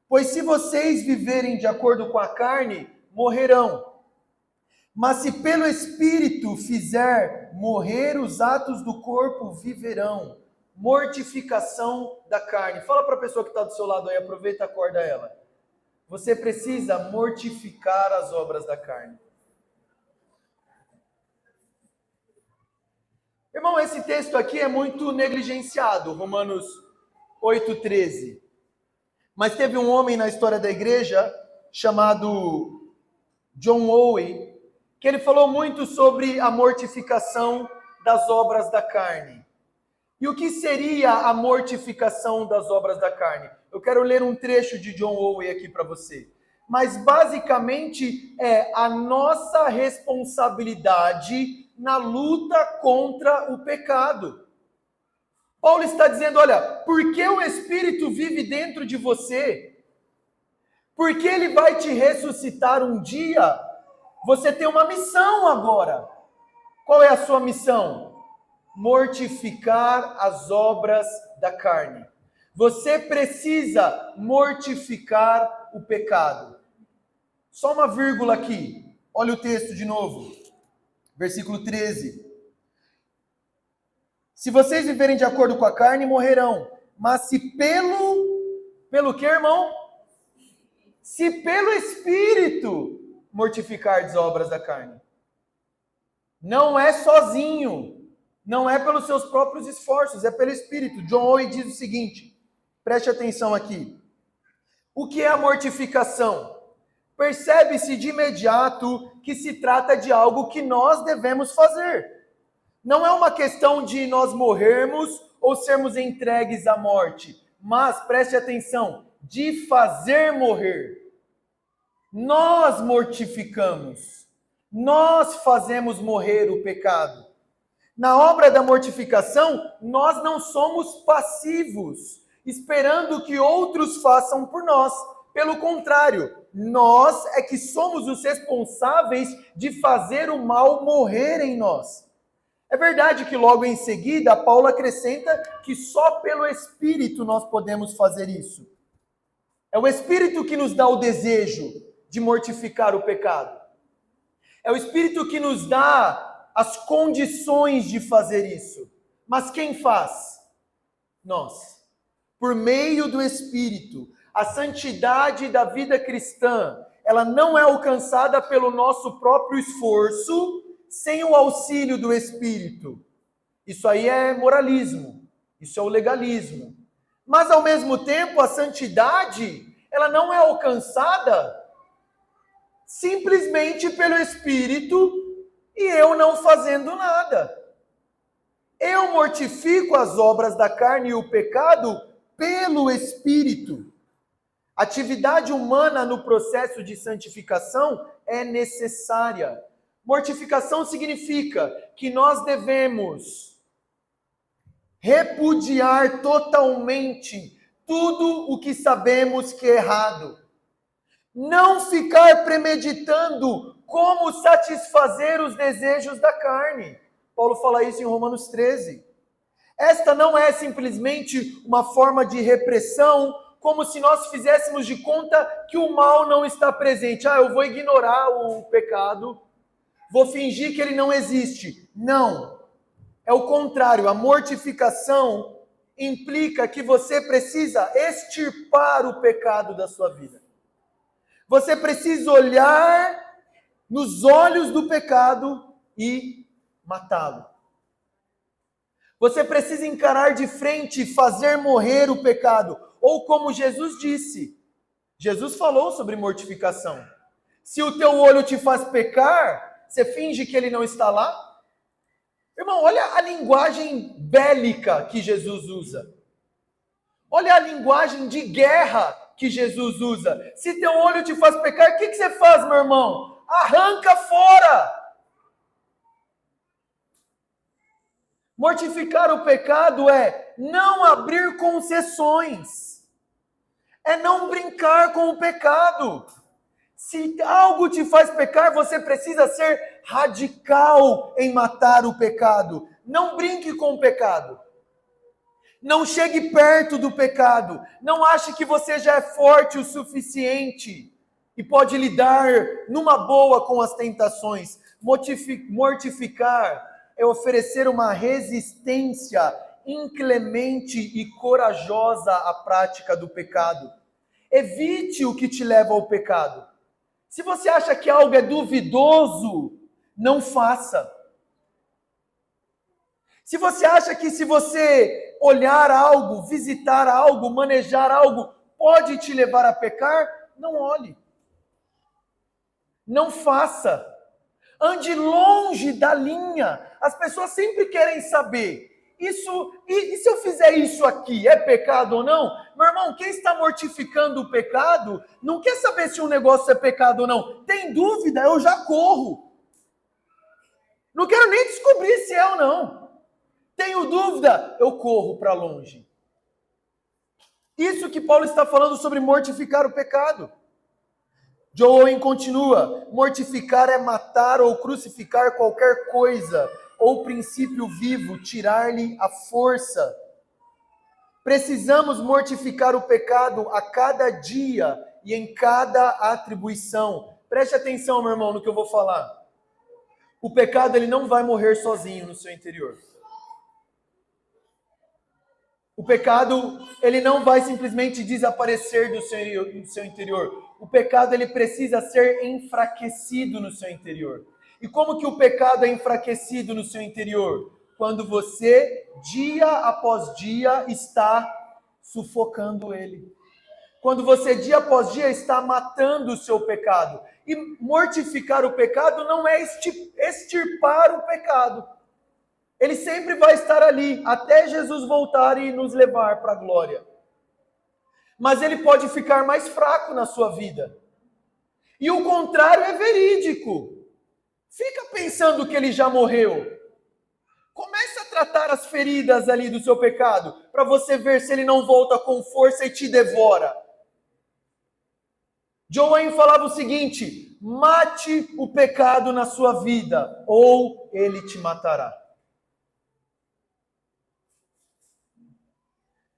Pois se vocês viverem de acordo com a carne, morrerão. Mas se pelo Espírito fizer morrer os atos do corpo, viverão. Mortificação da carne. Fala para a pessoa que está do seu lado aí, aproveita e acorda ela. Você precisa mortificar as obras da carne. Irmão, esse texto aqui é muito negligenciado, Romanos 8,13. Mas teve um homem na história da igreja, chamado John Owen, que ele falou muito sobre a mortificação das obras da carne. E o que seria a mortificação das obras da carne? Eu quero ler um trecho de John Owen aqui para você. Mas basicamente é a nossa responsabilidade na luta contra o pecado. Paulo está dizendo, olha, porque o Espírito vive dentro de você, porque ele vai te ressuscitar um dia, você tem uma missão agora. Qual é a sua missão? Mortificar as obras da carne. Você precisa mortificar o pecado. Só uma vírgula aqui. Olha o texto de novo. Versículo 13. Se vocês viverem de acordo com a carne, morrerão. Mas se pelo que, irmão? Se pelo Espírito mortificardes obras da carne. Não é sozinho. Não é pelos seus próprios esforços, é pelo Espírito. John Owen diz o seguinte, preste atenção aqui. O que é a mortificação? Percebe-se de imediato que se trata de algo que nós devemos fazer. Não é uma questão de nós morrermos ou sermos entregues à morte, mas, preste atenção, de fazer morrer. Nós mortificamos, nós fazemos morrer o pecado. Na obra da mortificação, nós não somos passivos, esperando que outros façam por nós. Pelo contrário, nós é que somos os responsáveis de fazer o mal morrer em nós. É verdade que logo em seguida, Paulo acrescenta que só pelo Espírito nós podemos fazer isso. É o Espírito que nos dá o desejo de mortificar o pecado. É o Espírito que nos dá as condições de fazer isso. Mas quem faz? Nós. Por meio do Espírito. A santidade da vida cristã, ela não é alcançada pelo nosso próprio esforço, sem o auxílio do Espírito. Isso aí é moralismo, isso é o legalismo. Mas, ao mesmo tempo, a santidade, ela não é alcançada simplesmente pelo Espírito e eu não fazendo nada. Eu mortifico as obras da carne e o pecado pelo Espírito. Atividade humana no processo de santificação é necessária. Mortificação significa que nós devemos repudiar totalmente tudo o que sabemos que é errado. Não ficar premeditando como satisfazer os desejos da carne. Paulo fala isso em Romanos 13. Esta não é simplesmente uma forma de repressão, como se nós fizéssemos de conta que o mal não está presente. Eu vou ignorar o pecado, vou fingir que ele não existe. Não. É o contrário. A mortificação implica que você precisa extirpar o pecado da sua vida. Você precisa olhar nos olhos do pecado e matá-lo. Você precisa encarar de frente e fazer morrer o pecado. Ou como Jesus disse, Jesus falou sobre mortificação. Se o teu olho te faz pecar, você finge que ele não está lá? Irmão, olha a linguagem bélica que Jesus usa. Olha a linguagem de guerra que Jesus usa. Se teu olho te faz pecar, o que você faz, meu irmão? Arranca fora! Mortificar o pecado é não abrir concessões. É não brincar com o pecado. Se algo te faz pecar, você precisa ser radical em matar o pecado. Não brinque com o pecado. Não chegue perto do pecado. Não ache que você já é forte o suficiente e pode lidar numa boa com as tentações. Mortificar é oferecer uma resistência inclemente e corajosa à prática do pecado. Evite o que te leva ao pecado. Se você acha que algo é duvidoso, não faça. Se você acha que se você olhar algo, visitar algo, manejar algo, pode te levar a pecar, não olhe. Não faça. Ande longe da linha. As pessoas sempre querem saber, e se eu fizer isso aqui, é pecado ou não? Meu irmão, quem está mortificando o pecado, não quer saber se um negócio é pecado ou não. Tem dúvida? Eu já corro. Não quero nem descobrir se é ou não. Tenho dúvida? Eu corro para longe. Isso que Paulo está falando sobre mortificar o pecado. John Owen continua, mortificar é matar ou crucificar qualquer coisa ou princípio vivo, tirar-lhe a força. Precisamos mortificar o pecado a cada dia e em cada atribuição. Preste atenção, meu irmão, no que eu vou falar. O pecado, ele não vai morrer sozinho no seu interior. O pecado, ele não vai simplesmente desaparecer do seu interior. O pecado, ele precisa ser enfraquecido no seu interior. E como que o pecado é enfraquecido no seu interior? Quando você, dia após dia, está sufocando ele. Quando você, dia após dia, está matando o seu pecado. E mortificar o pecado não é extirpar o pecado. Ele sempre vai estar ali, até Jesus voltar e nos levar para a glória. Mas ele pode ficar mais fraco na sua vida. E o contrário é verídico. Fica pensando que ele já morreu. Comece a tratar as feridas ali do seu pecado, para você ver se ele não volta com força e te devora. John Wayne falava o seguinte: mate o pecado na sua vida, ou ele te matará.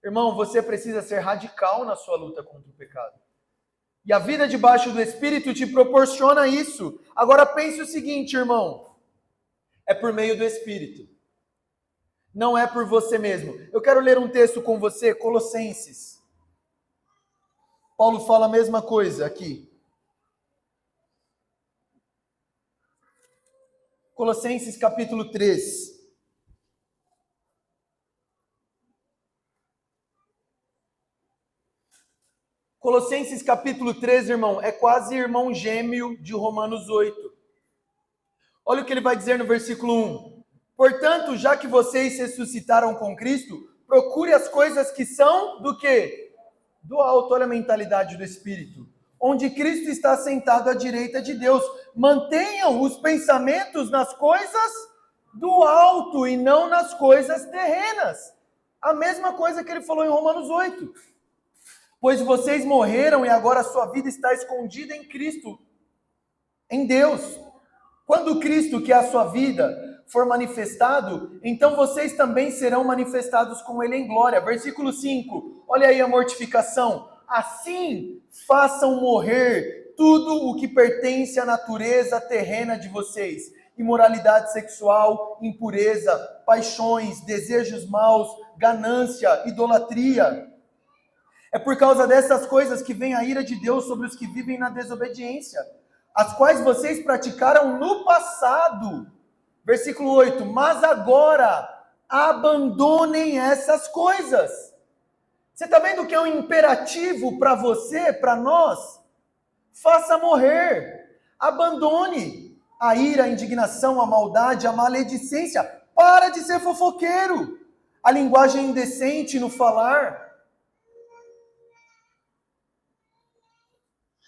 Irmão, você precisa ser radical na sua luta contra o pecado. E a vida debaixo do Espírito te proporciona isso. Agora pense o seguinte, irmão. É por meio do Espírito. Não é por você mesmo. Eu quero ler um texto com você, Colossenses. Paulo fala a mesma coisa aqui. Colossenses capítulo 3. Colossenses capítulo 3, irmão, é quase irmão gêmeo de Romanos 8. Olha o que ele vai dizer no versículo 1. Portanto, já que vocês ressuscitaram com Cristo, procure as coisas que são do quê? Do alto. Olha a mentalidade do Espírito. Onde Cristo está sentado à direita de Deus. Mantenham os pensamentos nas coisas do alto e não nas coisas terrenas. A mesma coisa que ele falou em Romanos 8. Pois vocês morreram e agora a sua vida está escondida em Cristo, em Deus. Quando Cristo, que é a sua vida, for manifestado, então vocês também serão manifestados com Ele em glória. Versículo 5, olha aí a mortificação. Assim, façam morrer tudo o que pertence à natureza terrena de vocês. Imoralidade sexual, impureza, paixões, desejos maus, ganância, idolatria. É por causa dessas coisas que vem a ira de Deus sobre os que vivem na desobediência, as quais vocês praticaram no passado. Versículo 8, mas agora abandonem essas coisas. Você está vendo que é um imperativo para você, para nós? Faça morrer, abandone a ira, a indignação, a maldade, a maledicência. Para de ser fofoqueiro, a linguagem indecente no falar.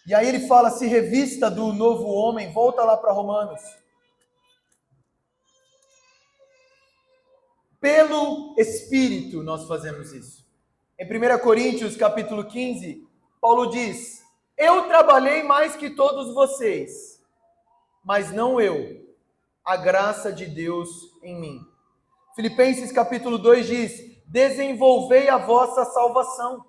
E aí ele fala, se revista do novo homem, volta lá para Romanos. Pelo Espírito nós fazemos isso. Em 1 Coríntios capítulo 15, Paulo diz, eu trabalhei mais que todos vocês, mas não eu, a graça de Deus em mim. Filipenses capítulo 2 diz, desenvolvei a vossa salvação.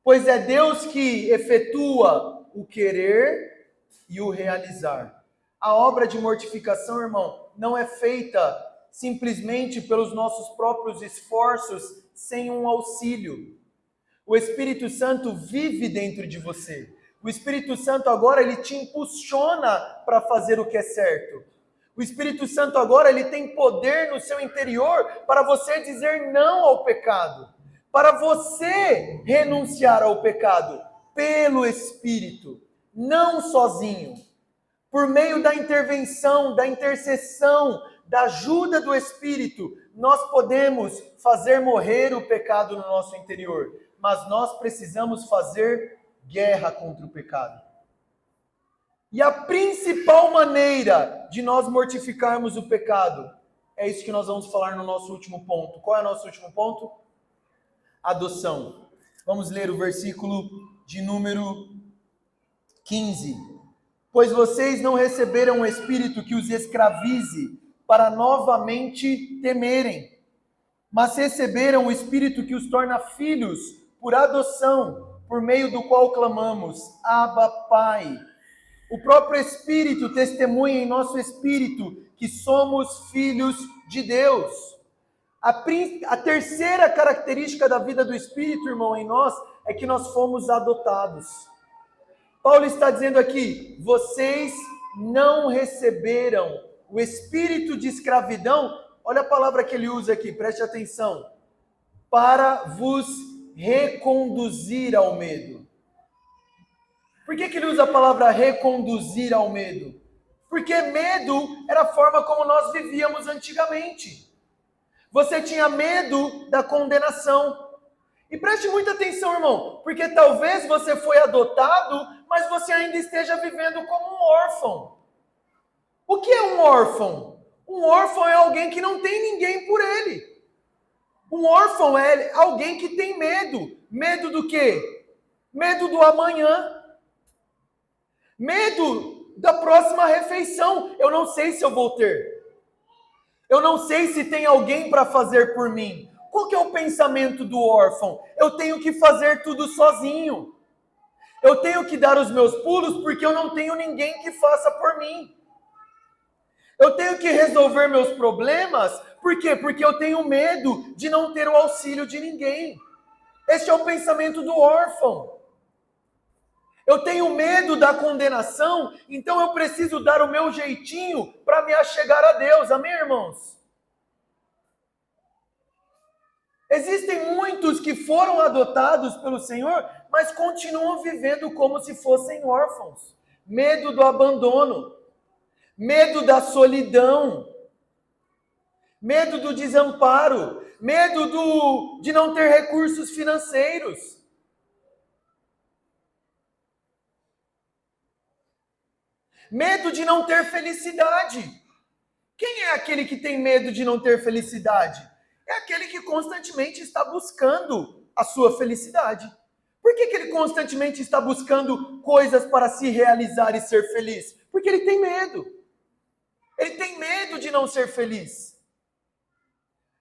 Pois é Deus que efetua o querer e o realizar. A obra de mortificação, irmão, não é feita simplesmente pelos nossos próprios esforços, sem um auxílio. O Espírito Santo vive dentro de você. O Espírito Santo agora, ele te impulsiona para fazer o que é certo. O Espírito Santo agora, ele tem poder no seu interior para você dizer não ao pecado. Para você renunciar ao pecado pelo Espírito, não sozinho, por meio da intervenção, da intercessão, da ajuda do Espírito, nós podemos fazer morrer o pecado no nosso interior, mas nós precisamos fazer guerra contra o pecado. E a principal maneira de nós mortificarmos o pecado, é isso que nós vamos falar no nosso último ponto. Qual é o nosso último ponto? Adoção. Vamos ler o versículo de número 15. Pois vocês não receberam um espírito que os escravize para novamente temerem, mas receberam o espírito que os torna filhos por adoção, por meio do qual clamamos, Abba, Pai. O próprio Espírito testemunha em nosso espírito que somos filhos de Deus. A terceira característica da vida do Espírito, irmão, em nós, é que nós fomos adotados. Paulo está dizendo aqui, vocês não receberam o espírito de escravidão, olha a palavra que ele usa aqui, preste atenção, para vos reconduzir ao medo. Por que ele usa a palavra reconduzir ao medo? Porque medo era a forma como nós vivíamos antigamente. Você tinha medo da condenação. E preste muita atenção, irmão, porque talvez você foi adotado, mas você ainda esteja vivendo como um órfão. O que é um órfão? Um órfão é alguém que não tem ninguém por ele. Um órfão é alguém que tem medo. Medo do quê? Medo do amanhã. Medo da próxima refeição. Eu não sei se eu vou ter. Eu não sei se tem alguém para fazer por mim. Qual que é o pensamento do órfão? Eu tenho que fazer tudo sozinho. Eu tenho que dar os meus pulos porque eu não tenho ninguém que faça por mim. Eu tenho que resolver meus problemas, por quê? Porque eu tenho medo de não ter o auxílio de ninguém. Este é o pensamento do órfão. Eu tenho medo da condenação, então eu preciso dar o meu jeitinho para me achegar a Deus. Amém, irmãos? Existem muitos que foram adotados pelo Senhor, mas continuam vivendo como se fossem órfãos. Medo do abandono, medo da solidão, medo do desamparo, medo de não ter recursos financeiros. Medo de não ter felicidade. Quem é aquele que tem medo de não ter felicidade? É aquele que constantemente está buscando a sua felicidade. Por que ele constantemente está buscando coisas para se realizar e ser feliz? Porque ele tem medo. Ele tem medo de não ser feliz.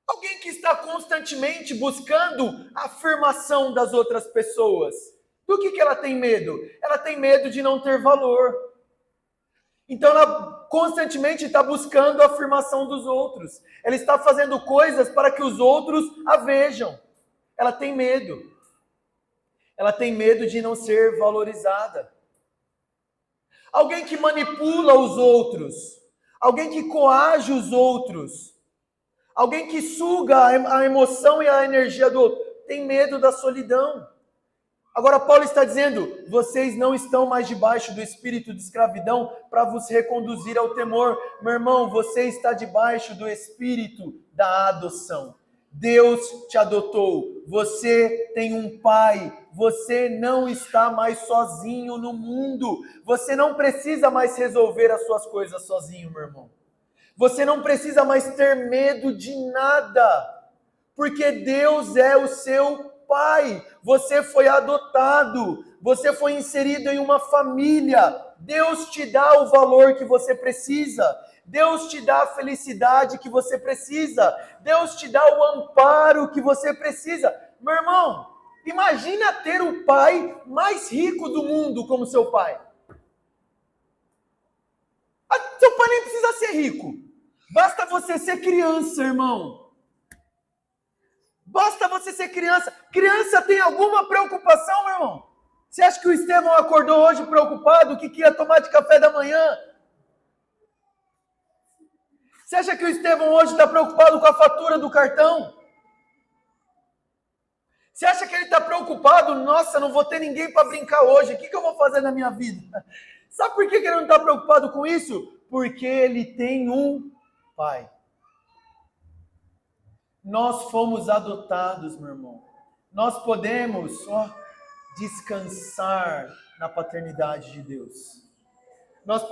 Alguém que está constantemente buscando a afirmação das outras pessoas. Do que ela tem medo? Ela tem medo de não ter valor. Então ela constantemente está buscando a afirmação dos outros. Ela está fazendo coisas para que os outros a vejam. Ela tem medo. Ela tem medo de não ser valorizada. Alguém que manipula os outros. Alguém que coage os outros. Alguém que suga a emoção e a energia do outro. Tem medo da solidão. Agora Paulo está dizendo, vocês não estão mais debaixo do espírito de escravidão para vos reconduzir ao temor. Meu irmão, você está debaixo do espírito da adoção. Deus te adotou, você tem um pai, você não está mais sozinho no mundo. Você não precisa mais resolver as suas coisas sozinho, meu irmão. Você não precisa mais ter medo de nada, porque Deus é o seu pai, você foi adotado, você foi inserido em uma família, Deus te dá o valor que você precisa, Deus te dá a felicidade que você precisa, Deus te dá o amparo que você precisa. Meu irmão, imagina ter o pai mais rico do mundo como seu pai. Seu pai nem precisa ser rico, basta você ser criança, irmão. Basta você ser criança. Criança tem alguma preocupação, meu irmão? Você acha que o Estevão acordou hoje preocupado? O que ia tomar de café da manhã? Você acha que o Estevão hoje está preocupado com a fatura do cartão? Você acha que ele está preocupado? Nossa, não vou ter ninguém para brincar hoje. O que eu vou fazer na minha vida? Sabe por que ele não está preocupado com isso? Porque ele tem um pai. Nós fomos adotados, meu irmão. Nós podemos descansar na paternidade de Deus. Nós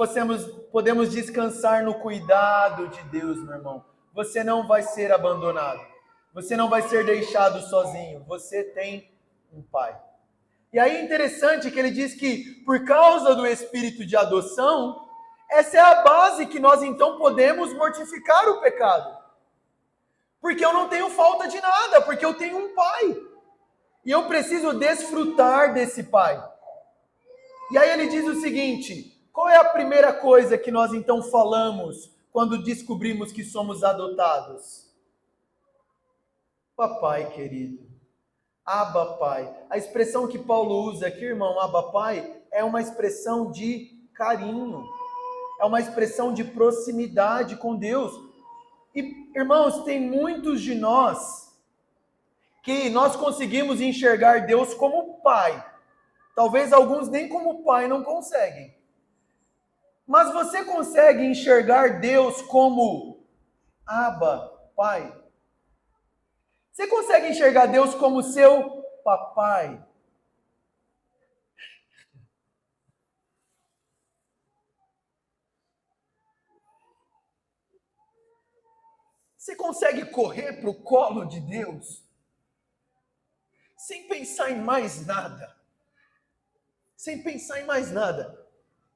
podemos descansar no cuidado de Deus, meu irmão. Você não vai ser abandonado. Você não vai ser deixado sozinho. Você tem um pai. E aí é interessante que ele diz que por causa do espírito de adoção, essa é a base que nós então podemos mortificar o pecado. Porque eu não tenho falta de nada, porque eu tenho um pai. E eu preciso desfrutar desse pai. E aí ele diz o seguinte, Qual é a primeira coisa que nós então falamos quando descobrimos que somos adotados? Papai querido. Abba Pai. A expressão que Paulo usa aqui, irmão, Abba Pai, é uma expressão de carinho. É uma expressão de proximidade com Deus. E, irmãos, tem muitos de nós que nós conseguimos enxergar Deus como Pai. Talvez alguns nem como Pai não conseguem. Mas você consegue enxergar Deus como Abba, Pai? Você consegue enxergar Deus como seu papai? Você consegue correr para o colo de Deus sem pensar em mais nada? Sem pensar em mais nada?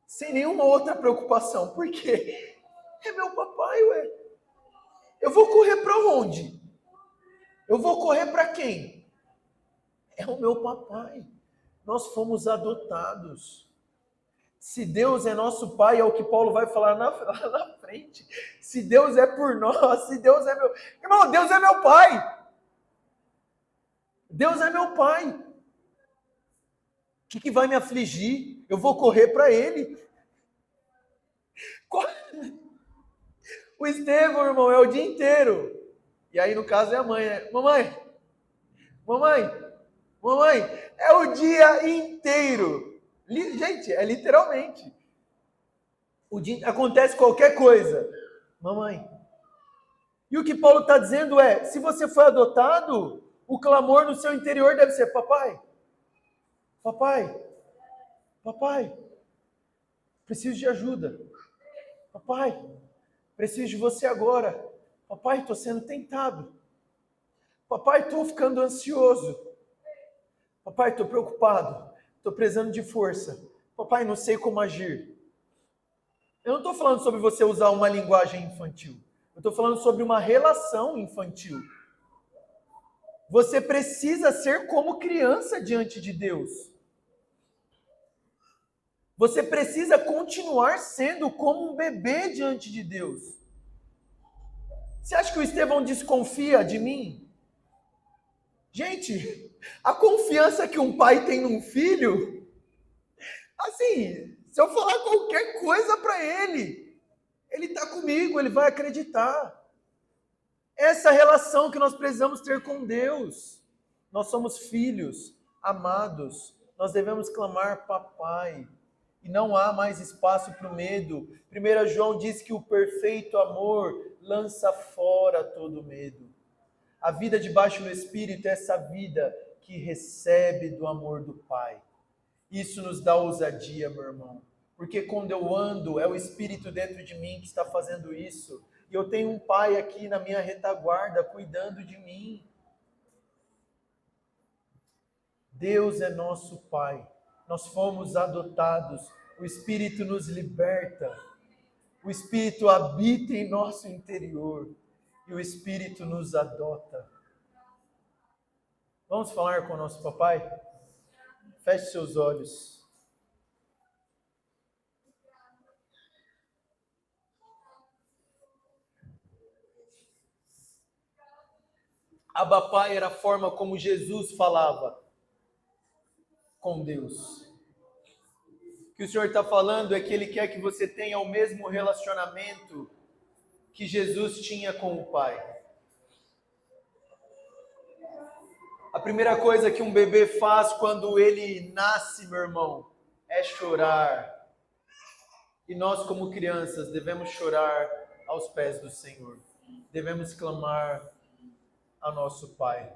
Sem nenhuma outra preocupação? Porque é meu papai, ué. Eu vou correr para onde? Eu vou correr para quem? É o meu papai. Nós fomos adotados. Se Deus é nosso pai, é o que Paulo vai falar lá na frente. Se Deus é por nós, se Deus é meu... Irmão, Deus é meu pai. Deus é meu pai. O que vai me afligir? Eu vou correr para ele. O Estevão, irmão, é o dia inteiro. E aí, no caso, é a mãe, né? Mamãe, é o dia inteiro. Gente, é literalmente. Acontece qualquer coisa. Mamãe. E o que Paulo está dizendo é, se você foi adotado, o clamor no seu interior deve ser, papai, preciso de ajuda. Papai, preciso de você agora. Papai, estou sendo tentado. Papai, estou ficando ansioso. Papai, estou preocupado. Estou precisando de força. Papai, não sei como agir. Eu não estou falando sobre você usar uma linguagem infantil. Eu estou falando sobre uma relação infantil. Você precisa ser como criança diante de Deus. Você precisa continuar sendo como um bebê diante de Deus. Você acha que o Estevão desconfia de mim? Gente, a confiança que um pai tem num filho, assim, se eu falar qualquer coisa para ele está comigo, ele vai acreditar. Essa relação que nós precisamos ter com Deus. Nós somos filhos amados, nós devemos clamar papai. E não há mais espaço para o medo. 1 João diz que o perfeito amor lança fora todo medo. A vida debaixo do Espírito é essa vida que recebe do amor do Pai. Isso nos dá ousadia, meu irmão. Porque quando eu ando, é o Espírito dentro de mim que está fazendo isso. E eu tenho um Pai aqui na minha retaguarda cuidando de mim. Deus é nosso Pai. Nós fomos adotados. O Espírito nos liberta. O Espírito habita em nosso interior. E o Espírito nos adota. Vamos falar com o nosso papai? Feche seus olhos. Abba Pai era a forma como Jesus falava com Deus. O que o Senhor está falando é que Ele quer que você tenha o mesmo relacionamento que Jesus tinha com o Pai. A primeira coisa que um bebê faz quando ele nasce, meu irmão, é chorar. E nós, como crianças, devemos chorar aos pés do Senhor. Devemos clamar ao nosso Pai.